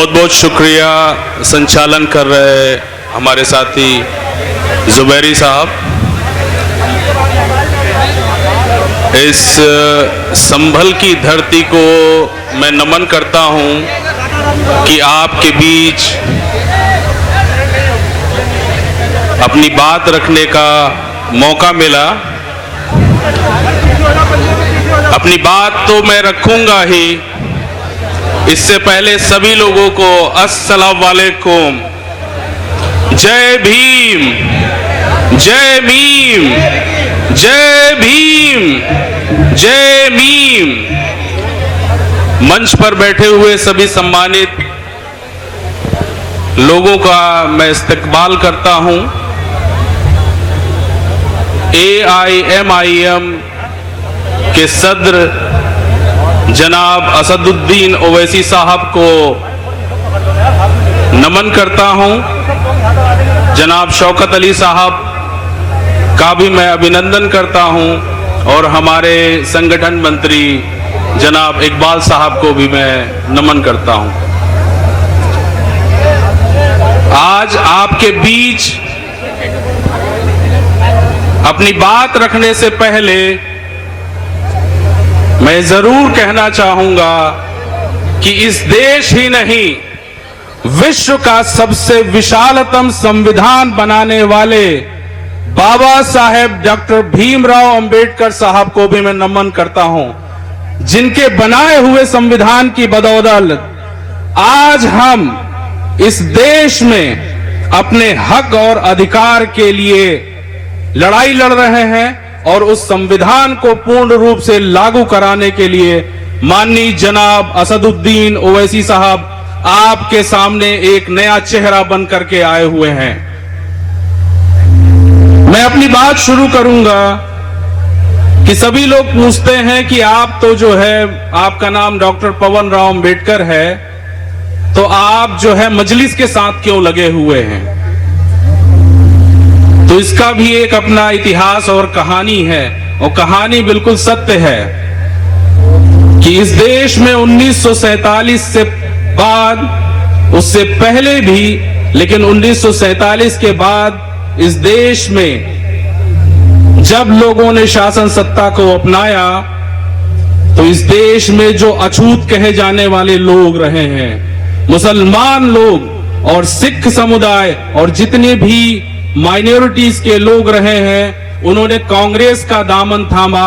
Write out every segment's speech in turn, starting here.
बहुत बहुत शुक्रिया संचालन कर रहे हमारे साथी जुबैरी साहब। इस संभल की धरती को मैं नमन करता हूं कि आपके बीच अपनी बात रखने का मौका मिला। अपनी बात तो मैं रखूंगा ही, इससे पहले सभी लोगों को अस्सलाम वालेकुम, जय भीम, जय भीम, जय भीम, जय भीम। मंच पर बैठे हुए सभी सम्मानित लोगों का मैं इस्तकबाल करता हूं। AIMIM के सदर जनाब असदुद्दीन ओवैसी साहब को नमन करता हूं। जनाब शौकत अली साहब का भी मैं अभिनंदन करता हूं और हमारे संगठन मंत्री जनाब इकबाल साहब को भी मैं नमन करता हूं। आज आपके बीच अपनी बात रखने से पहले मैं जरूर कहना चाहूंगा कि इस देश ही नहीं, विश्व का सबसे विशालतम संविधान बनाने वाले बाबा साहेब डॉक्टर भीमराव अंबेडकर साहब को भी मैं नमन करता हूं, जिनके बनाए हुए संविधान की बदौलत आज हम इस देश में अपने हक और अधिकार के लिए लड़ाई लड़ रहे हैं और उस संविधान को पूर्ण रूप से लागू कराने के लिए माननीय जनाब असदुद्दीन ओवैसी साहब आपके सामने एक नया चेहरा बन करके आए हुए हैं। मैं अपनी बात शुरू करूंगा कि सभी लोग पूछते हैं कि आप तो जो है, आपका नाम डॉक्टर पवन राव अंबेडकर है, तो आप जो है मजलिस के साथ क्यों लगे हुए हैं? तो इसका भी एक अपना इतिहास और कहानी है, और कहानी बिल्कुल सत्य है कि इस देश में 1947 से बाद, उससे पहले भी, लेकिन 1947 के बाद इस देश में जब लोगों ने शासन सत्ता को अपनाया तो इस देश में जो अछूत कहे जाने वाले लोग रहे हैं, मुसलमान लोग और सिख समुदाय और जितने भी माइनॉरिटीज के लोग रहे हैं, उन्होंने कांग्रेस का दामन थामा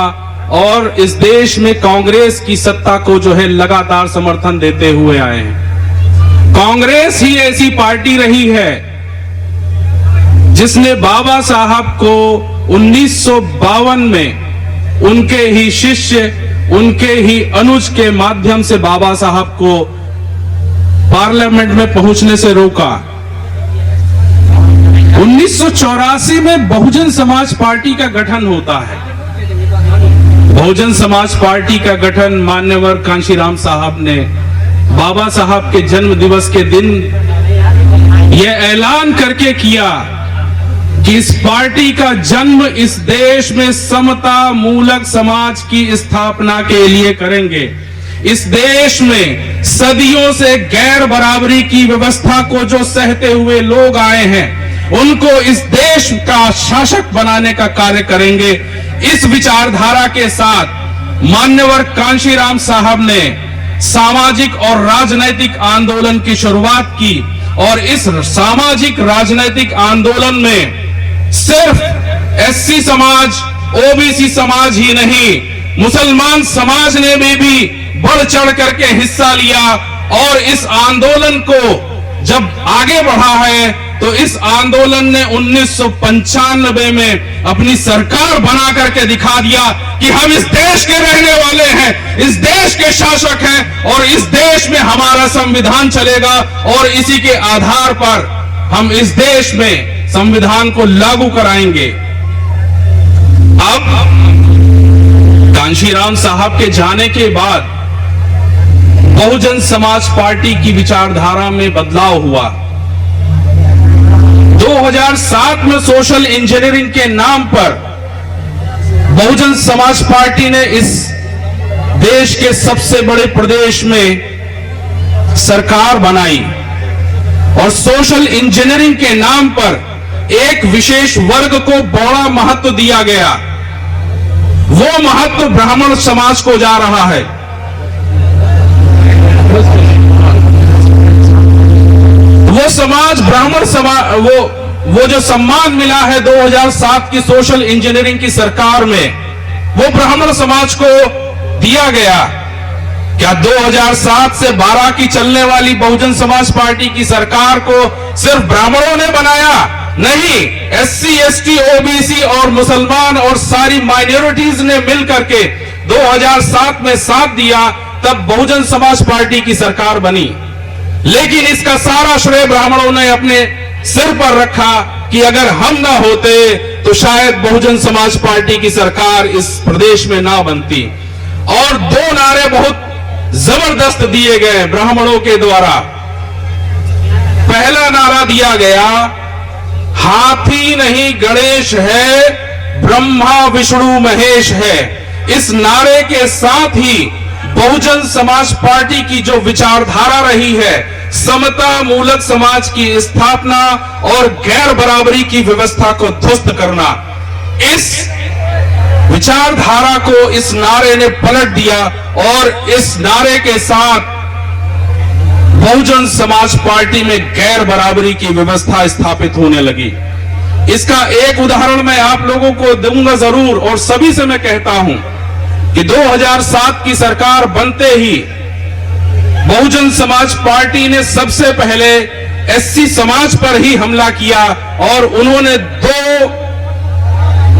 और इस देश में कांग्रेस की सत्ता को जो है लगातार समर्थन देते हुए आए हैं। कांग्रेस ही ऐसी पार्टी रही है जिसने बाबा साहब को 1952 में उनके ही शिष्य, उनके ही अनुज के माध्यम से बाबा साहब को पार्लियामेंट में पहुंचने से रोका। 1984 में बहुजन समाज पार्टी का गठन होता है। बहुजन समाज पार्टी का गठन मान्यवर कांशीराम साहब ने बाबा साहब के जन्म दिवस के दिन यह ऐलान करके किया कि इस पार्टी का जन्म इस देश में समता मूलक समाज की स्थापना के लिए करेंगे। इस देश में सदियों से गैर बराबरी की व्यवस्था को जो सहते हुए लोग आए हैं, उनको इस देश का शासक बनाने का कार्य करेंगे। इस विचारधारा के साथ मान्यवर कांशीराम साहब ने सामाजिक और राजनैतिक आंदोलन की शुरुआत की और इस सामाजिक राजनैतिक आंदोलन में सिर्फ SC समाज, OBC समाज ही नहीं, मुसलमान समाज ने भी बढ़ चढ़ करके हिस्सा लिया और इस आंदोलन को जब आगे बढ़ा है तो इस आंदोलन ने 1995 में अपनी सरकार बना करके दिखा दिया कि हम इस देश के रहने वाले हैं, इस देश के शासक हैं और इस देश में हमारा संविधान चलेगा और इसी के आधार पर हम इस देश में संविधान को लागू कराएंगे। अब कांशीराम साहब के जाने के बाद बहुजन समाज पार्टी की विचारधारा में बदलाव हुआ। 2007 में सोशल इंजीनियरिंग के नाम पर बहुजन समाज पार्टी ने इस देश के सबसे बड़े प्रदेश में सरकार बनाई और सोशल इंजीनियरिंग के नाम पर एक विशेष वर्ग को बड़ा महत्व दिया गया। वो महत्व ब्राह्मण समाज को जा रहा है। वो समाज ब्राह्मण समाज वो जो सम्मान मिला है 2007 की सोशल इंजीनियरिंग की सरकार में, वो ब्राह्मण समाज को दिया गया। क्या 2007 से 12 की चलने वाली बहुजन समाज पार्टी की सरकार को सिर्फ ब्राह्मणों ने बनाया? नहीं, एससी, एसटी, ओबीसी और मुसलमान और सारी माइनॉरिटीज ने मिलकर के 2007 में साथ दिया, तब बहुजन समाज पार्टी की सरकार बनी। लेकिन इसका सारा श्रेय ब्राह्मणों ने अपने सिर पर रखा कि अगर हम ना होते तो शायद बहुजन समाज पार्टी की सरकार इस प्रदेश में ना बनती। और दो नारे बहुत जबरदस्त दिए गए ब्राह्मणों के द्वारा। पहला नारा दिया गया, हाथी नहीं गणेश है, ब्रह्मा विष्णु महेश है। इस नारे के साथ ही बहुजन समाज पार्टी की जो विचारधारा रही है, समता मूलक समाज की स्थापना और गैर बराबरी की व्यवस्था को ध्वस्त करना, इस विचारधारा को इस नारे ने पलट दिया और इस नारे के साथ बहुजन समाज पार्टी में गैर बराबरी की व्यवस्था स्थापित होने लगी। इसका एक उदाहरण मैं आप लोगों को दूंगा जरूर, और सभी से मैं कहता हूं कि 2007 की सरकार बनते ही बहुजन समाज पार्टी ने सबसे पहले एससी समाज पर ही हमला किया और उन्होंने 2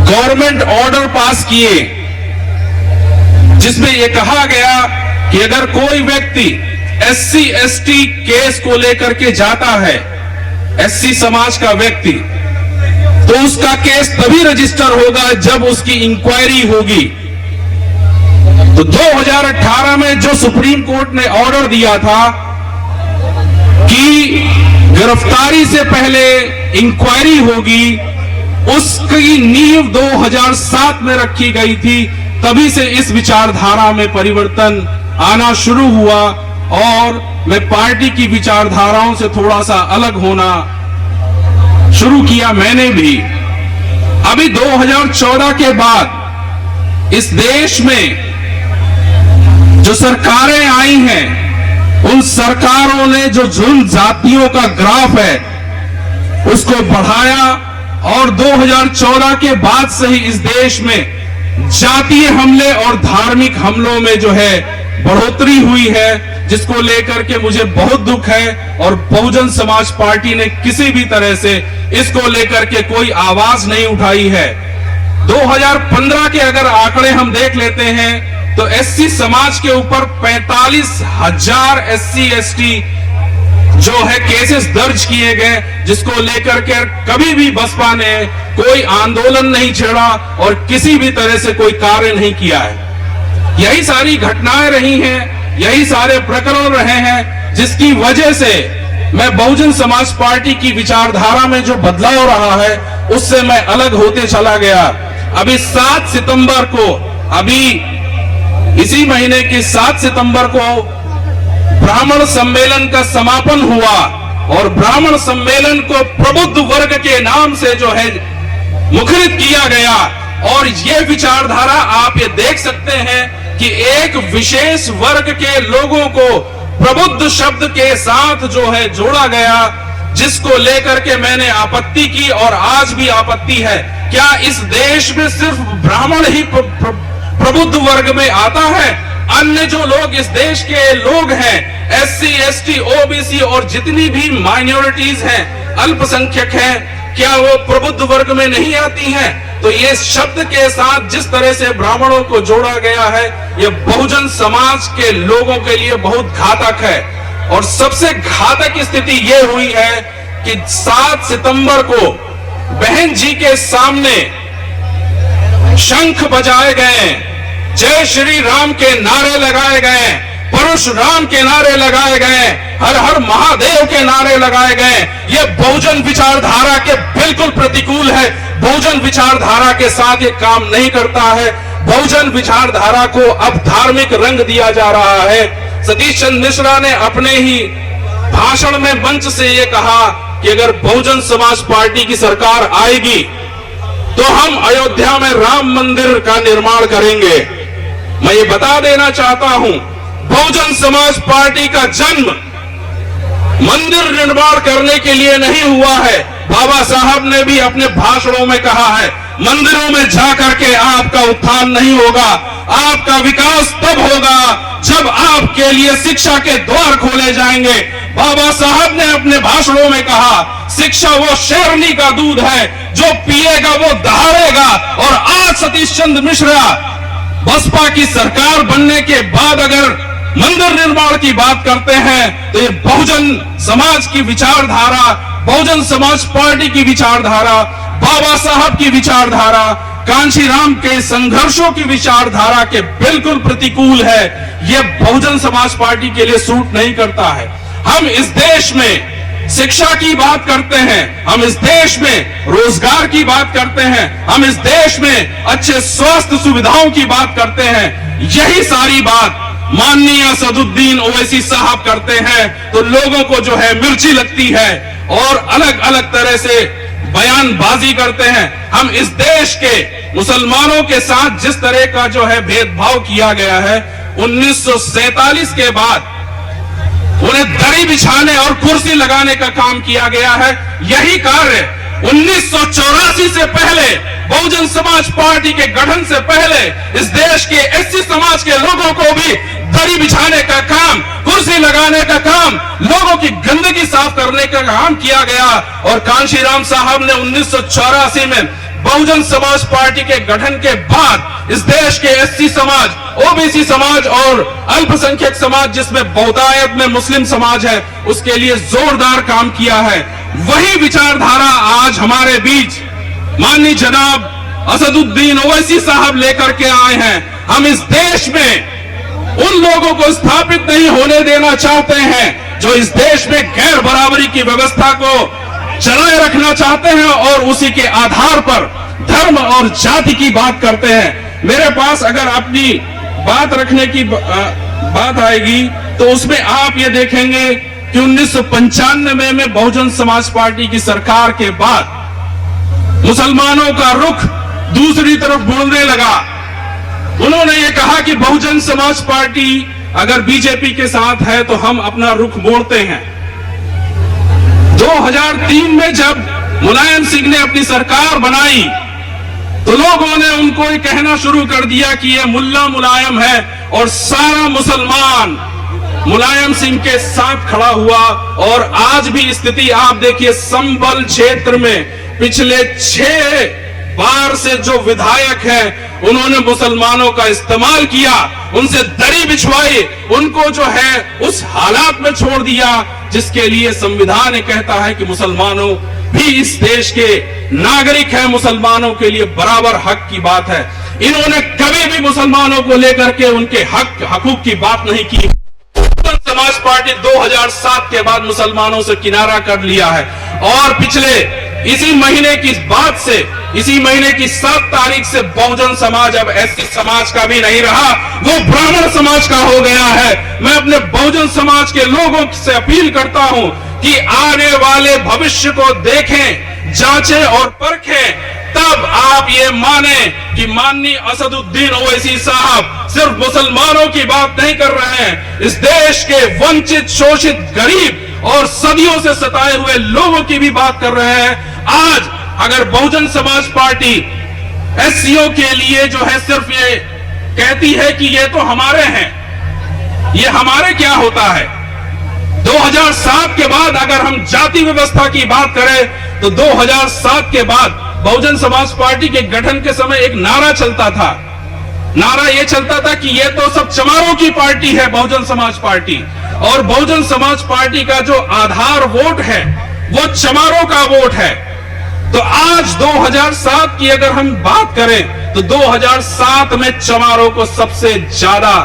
गवर्नमेंट ऑर्डर पास किए, जिसमें यह कहा गया कि अगर कोई व्यक्ति एससी एसटी केस को लेकर के जाता है, एससी समाज का व्यक्ति, तो उसका केस तभी रजिस्टर होगा जब उसकी इंक्वायरी होगी। तो 2018 में जो सुप्रीम कोर्ट ने ऑर्डर दिया था कि गिरफ्तारी से पहले इंक्वायरी होगी, उसकी नींव 2007 में रखी गई थी। तभी से इस विचारधारा में परिवर्तन आना शुरू हुआ और मैं पार्टी की विचारधाराओं से थोड़ा सा अलग होना शुरू किया मैंने भी। अभी 2014 के बाद इस देश में जो सरकारें आई हैं, उन सरकारों ने जो जुल्म जातियों का ग्राफ है उसको बढ़ाया और 2014 के बाद से ही इस देश में जातीय हमले और धार्मिक हमलों में जो है बढ़ोतरी हुई है, जिसको लेकर के मुझे बहुत दुख है। और बहुजन समाज पार्टी ने किसी भी तरह से इसको लेकर के कोई आवाज नहीं उठाई है। 2015 के अगर आंकड़े हम देख लेते हैं तो एससी समाज के ऊपर 45,000 एससी एसटी जो है केसेस दर्ज किए गए, जिसको लेकर के कभी भी बसपा ने कोई आंदोलन नहीं छेड़ा और किसी भी तरह से कोई कार्य नहीं किया है। यही सारी घटनाएं रही हैं, यही सारे प्रकरण रहे हैं, जिसकी वजह से मैं बहुजन समाज पार्टी की विचारधारा में जो बदलाव रहा है उससे मैं अलग होते चला गया। अभी 7 सितंबर को, अभी इसी महीने की 7 सितंबर को ब्राह्मण सम्मेलन का समापन हुआ और ब्राह्मण सम्मेलन को प्रबुद्ध वर्ग के नाम से जो है मुखरित किया गया। और ये विचारधारा आप ये देख सकते हैं कि एक विशेष वर्ग के लोगों को प्रबुद्ध शब्द के साथ जो है जोड़ा गया, जिसको लेकर के मैंने आपत्ति की और आज भी आपत्ति है। क्या इस देश में सिर्फ ब्राह्मण ही प्रबुद्ध वर्ग में आता है? अन्य जो लोग इस देश के लोग हैं, एससी एसटी ओबीसी और जितनी भी माइनॉरिटीज हैं, अल्पसंख्यक हैं, क्या वो प्रबुद्ध वर्ग में नहीं आती हैं? तो ये शब्द के साथ जिस तरह से ब्राह्मणों को जोड़ा गया है, ये बहुजन समाज के लोगों के लिए बहुत घातक है। और सबसे घातक स्थिति ये हुई है कि 7 सितंबर को बहन जी के सामने शंख बजाए गए, जय श्री राम के नारे लगाए गए, परशुराम के नारे लगाए गए, हर हर महादेव के नारे लगाए गए। ये बहुजन विचारधारा के बिल्कुल प्रतिकूल है। बहुजन विचारधारा के साथ ये काम नहीं करता है। बहुजन विचारधारा को अब धार्मिक रंग दिया जा रहा है सतीश चंद्र मिश्रा ने अपने ही भाषण में मंच से ये कहा कि अगर बहुजन समाज पार्टी की सरकार आएगी तो हम अयोध्या में राम मंदिर का निर्माण करेंगे। मैं ये बता देना चाहता हूं, बहुजन समाज पार्टी का जन्म मंदिर निर्माण करने के लिए नहीं हुआ है। बाबा साहब ने भी अपने भाषणों में कहा है, मंदिरों में जाकर के आपका उत्थान नहीं होगा, आपका विकास तब होगा जब आपके लिए शिक्षा के द्वार खोले जाएंगे। बाबा साहब ने अपने भाषणों में कहा, शिक्षा वो शेरनी का दूध है, जो पिएगा वो दहाड़ेगा। और आज सतीश चंद्र मिश्रा बसपा की सरकार बनने के बाद अगर मंदिर निर्माण की बात करते हैं तो ये बहुजन समाज की विचारधारा, बहुजन समाज पार्टी की विचारधारा, बाबा साहब की विचारधारा, कांशीराम के संघर्षों की विचारधारा के बिल्कुल प्रतिकूल है। ये बहुजन समाज पार्टी के लिए सूट नहीं करता है। हम इस देश में शिक्षा की बात करते हैं, हम इस देश में रोजगार की बात करते हैं, हम इस देश में अच्छे स्वास्थ्य सुविधाओं की बात करते हैं। यही सारी बात माननीय असदुद्दीन ओवैसी साहब करते हैं तो लोगों को जो है मिर्ची लगती है और अलग अलग तरह से बयानबाजी करते हैं। हम इस देश के मुसलमानों के साथ जिस तरह का जो है भेदभाव किया गया है 1947 के बाद उन्हें दरी बिछाने और कुर्सी लगाने का काम किया गया है। यही कार्य 1984 से पहले, बहुजन समाज पार्टी के गठन से पहले इस देश के एससी समाज के लोगों को भी दरी बिछाने का काम, कुर्सी लगाने का काम, लोगों की गंदगी साफ करने का काम किया गया। और कांशीराम साहब ने 1984 में बहुजन समाज पार्टी के गठन के बाद इस देश के एससी समाज, ओबीसी समाज और अल्पसंख्यक समाज जिसमें बहुतायत में मुस्लिम समाज है उसके लिए जोरदार काम किया है। वही विचारधारा आज हमारे बीच माननीय जनाब असदुद्दीन ओवैसी साहब लेकर के आए हैं। हम इस देश में उन लोगों को स्थापित नहीं होने देना चाहते हैं जो इस देश में गैर बराबरी की व्यवस्था को चलाए रखना चाहते हैं और उसी के आधार पर धर्म और जाति की बात करते हैं। मेरे पास अगर अपनी बात रखने की बात आएगी तो उसमें आप ये देखेंगे कि 1995 में बहुजन समाज पार्टी की सरकार के बाद मुसलमानों का रुख दूसरी तरफ मुड़ने लगा। उन्होंने ये कहा कि बहुजन समाज पार्टी अगर बीजेपी के साथ है तो हम अपना रुख मोड़ते हैं। 2003 में जब मुलायम सिंह ने अपनी सरकार बनाई तो लोगों ने उनको ये कहना शुरू कर दिया कि ये मुल्ला मुलायम है और सारा मुसलमान मुलायम सिंह के साथ खड़ा हुआ। और आज भी स्थिति आप देखिए, संबल क्षेत्र में पिछले 6 बार से जो विधायक हैं उन्होंने मुसलमानों का इस्तेमाल किया, उनसे दरी बिछवाई, उनको जो है उस हालात में छोड़ दिया जिसके लिए संविधान कहता है कि मुसलमानों भी इस देश के नागरिक हैं, मुसलमानों के लिए बराबर हक की बात है। इन्होंने कभी भी मुसलमानों को लेकर के उनके हकूक की बात नहीं की। समाज पार्टी 2007 के बाद मुसलमानों से किनारा कर लिया है और पिछले इसी महीने की बात से, इसी महीने की 7 तारीख से बहुजन समाज अब एससी समाज का भी नहीं रहा, वो ब्राह्मण समाज का हो गया है। मैं अपने बहुजन समाज के लोगों से अपील करता हूं कि आने वाले भविष्य को देखें, जांचें और परखें, तब आप ये माने कि माननीय असदुद्दीन ओवैसी साहब सिर्फ मुसलमानों की बात नहीं कर रहे हैं, इस देश के वंचित, शोषित, गरीब और सदियों से सताए हुए लोगों की भी बात कर रहे हैं। आज अगर बहुजन समाज पार्टी एससीओ के लिए जो है सिर्फ ये कहती है कि ये तो हमारे हैं, ये हमारे क्या होता है। 2007 के बाद अगर हम जाति व्यवस्था की बात करें तो 2007 के बाद बहुजन समाज पार्टी के गठन के समय एक नारा चलता था। नारा ये चलता था कि ये तो सब चमारों की पार्टी है बहुजन समाज पार्टी, और बहुजन समाज पार्टी का जो आधार वोट है वो चमारों का वोट है। तो आज 2007 की अगर हम बात करें तो 2007 में चमारों को सबसे ज्यादा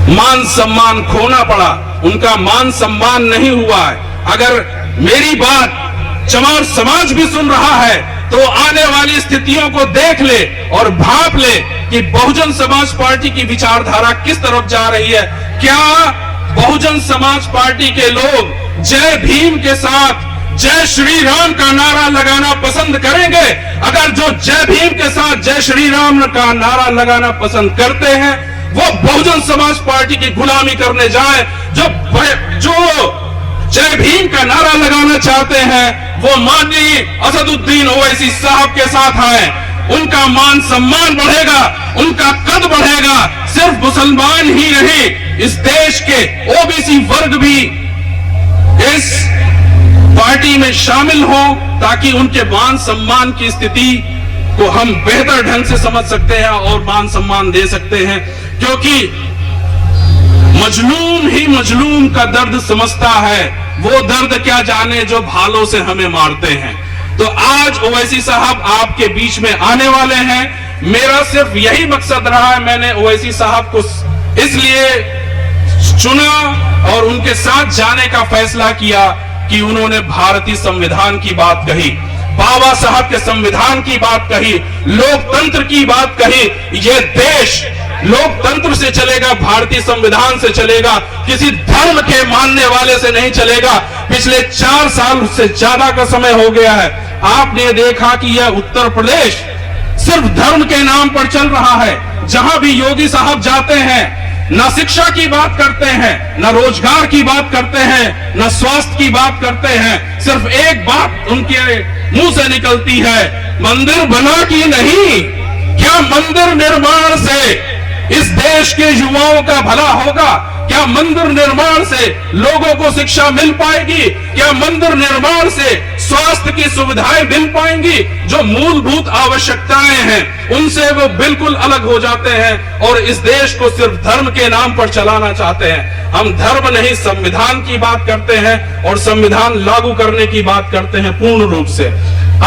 मान सम्मान खोना पड़ा, उनका मान सम्मान नहीं हुआ है। अगर मेरी बात चमार समाज भी सुन रहा है तो आने वाली स्थितियों को देख ले और भाप ले कि बहुजन समाज पार्टी की विचारधारा किस तरफ जा रही है, क्या बहुजन समाज पार्टी के लोग जय भीम के साथ जय श्री राम का नारा लगाना पसंद करेंगे? अगर जो जय भीम के साथ जय श्री राम का नारा लगाना पसंद करते हैं वो बहुजन समाज पार्टी की गुलामी करने जाए। जो जय भीम का नारा लगाना चाहते हैं वो माननीय असदुद्दीन ओवैसी साहब के साथ आए, उनका मान सम्मान बढ़ेगा, उनका कद बढ़ेगा। सिर्फ मुसलमान ही नहीं, इस देश के ओबीसी वर्ग भी इस पार्टी में शामिल हो ताकि उनके मान सम्मान की स्थिति को हम बेहतर ढंग से समझ सकते हैं और मान सम्मान दे सकते हैं, क्योंकि मजलूम ही मजलूम का दर्द समझता है, वो दर्द क्या जाने जो भालों से हमें मारते हैं। तो आज ओवैसी साहब आपके बीच में आने वाले हैं। मेरा सिर्फ यही मकसद रहा है, मैंने ओवैसी साहब को इसलिए चुना और उनके साथ जाने का फैसला किया कि उन्होंने भारतीय संविधान की बात कही, बाबा साहब के संविधान की बात कही, लोकतंत्र की बात कही। यह देश लोकतंत्र से चलेगा, भारतीय संविधान से चलेगा, किसी धर्म के मानने वाले से नहीं चलेगा। पिछले 4 साल से ज्यादा का समय हो गया है, आपने देखा कि यह उत्तर प्रदेश सिर्फ धर्म के नाम पर चल रहा है। जहां भी योगी साहब जाते हैं, न शिक्षा की बात करते हैं, न रोजगार की बात करते हैं, न स्वास्थ्य की बात करते हैं। सिर्फ एक बात उनके मुंह से निकलती है, मंदिर बना कि नहीं? क्या मंदिर निर्माण से इस देश के युवाओं का भला होगा? क्या मंदिर निर्माण से लोगों को शिक्षा मिल पाएगी? क्या मंदिर निर्माण से स्वास्थ्य की सुविधाएं मिल पाएंगी? जो मूलभूत आवश्यकताएं हैं उनसे वो बिल्कुल अलग हो जाते हैं और इस देश को सिर्फ धर्म के नाम पर चलाना चाहते हैं। हम धर्म नहीं, संविधान की बात करते हैं और संविधान लागू करने की बात करते हैं पूर्ण रूप से।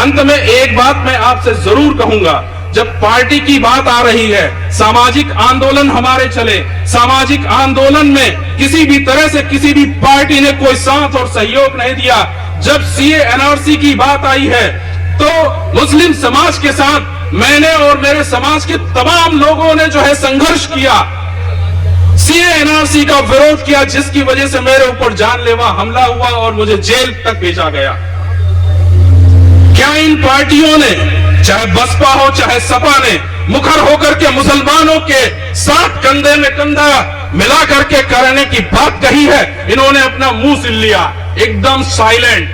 अंत में एक बात मैं आपसे जरूर कहूंगा, जब पार्टी की बात आ रही है, सामाजिक आंदोलन हमारे चले, सामाजिक आंदोलन में किसी भी तरह से किसी भी पार्टी ने कोई साथ और सहयोग नहीं दिया। जब सीए एनआरसी की बात आई है तो मुस्लिम समाज के साथ मैंने और मेरे समाज के तमाम लोगों ने जो है संघर्ष किया, सीए एनआरसी का विरोध किया, जिसकी वजह से मेरे ऊपर जानलेवा हमला हुआ और मुझे जेल तक भेजा गया। क्या इन पार्टियों ने, चाहे बसपा हो चाहे सपा ने, मुखर होकर के मुसलमानों के साथ कंधे में कंधा मिला करके करने की बात कही है? इन्होंने अपना मुंह सिल लिया, एकदम साइलेंट,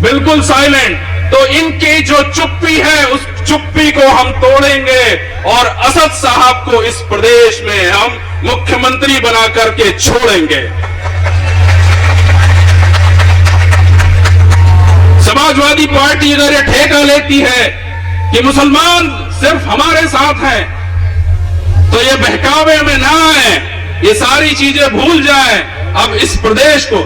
बिल्कुल साइलेंट। तो इनकी जो चुप्पी है उस चुप्पी को हम तोड़ेंगे और असद साहब को इस प्रदेश में हम मुख्यमंत्री बना करके छोड़ेंगे। समाजवादी पार्टी अगर ये ठेका लेती है कि मुसलमान सिर्फ हमारे साथ हैं, तो ये बहकावे में ना आए, ये सारी चीजें भूल जाए। अब इस प्रदेश को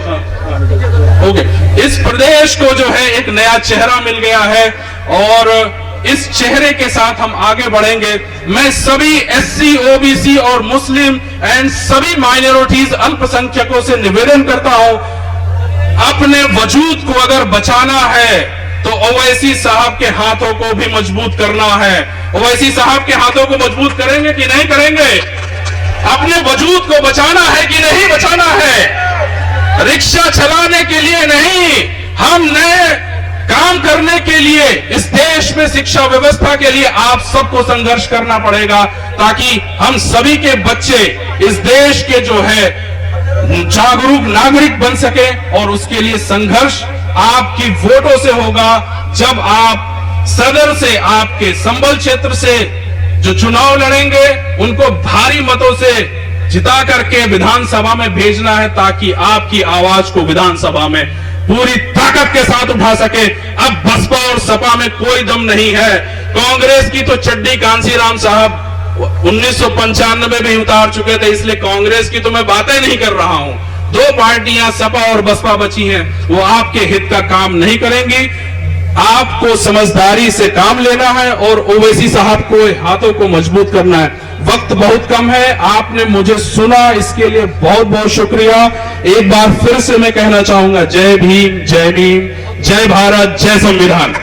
इस प्रदेश को जो है एक नया चेहरा मिल गया है और इस चेहरे के साथ हम आगे बढ़ेंगे। मैं सभी एससी, ओबीसी और मुस्लिम एंड सभी माइनॉरिटीज, अल्पसंख्यकों से निवेदन करता हूं, अपने वजूद को अगर बचाना है तो ओवैसी साहब के हाथों को भी मजबूत करना है। ओवैसी साहब के हाथों को मजबूत करेंगे कि नहीं करेंगे? अपने वजूद को बचाना है कि नहीं बचाना है? रिक्शा चलाने के लिए नहीं, हम नए काम करने के लिए, इस देश में शिक्षा व्यवस्था के लिए आप सबको संघर्ष करना पड़ेगा, ताकि हम सभी के बच्चे इस देश के जो है जागरूक नागरिक बन सके। और उसके लिए संघर्ष आपकी वोटों से होगा। जब आप सदर से, आपके संबल क्षेत्र से जो चुनाव लड़ेंगे, उनको भारी मतों से जिता करके विधानसभा में भेजना है, ताकि आपकी आवाज को विधानसभा में पूरी ताकत के साथ उठा सके। अब बसपा और सपा में कोई दम नहीं है। कांग्रेस की तो चड्डी कांशीराम साहब 1995 में ही उतार चुके थे, इसलिए कांग्रेस की तो मैं बातें नहीं कर रहा हूं। 2 पार्टियां सपा और बसपा बची हैं, वो आपके हित का काम नहीं करेंगी। आपको समझदारी से काम लेना है और ओवैसी साहब को हाथों को मजबूत करना है। वक्त बहुत कम है, आपने मुझे सुना, इसके लिए बहुत बहुत शुक्रिया। एक बार फिर से मैं कहना चाहूंगा, जय भीम, जय भारत, जय संविधान।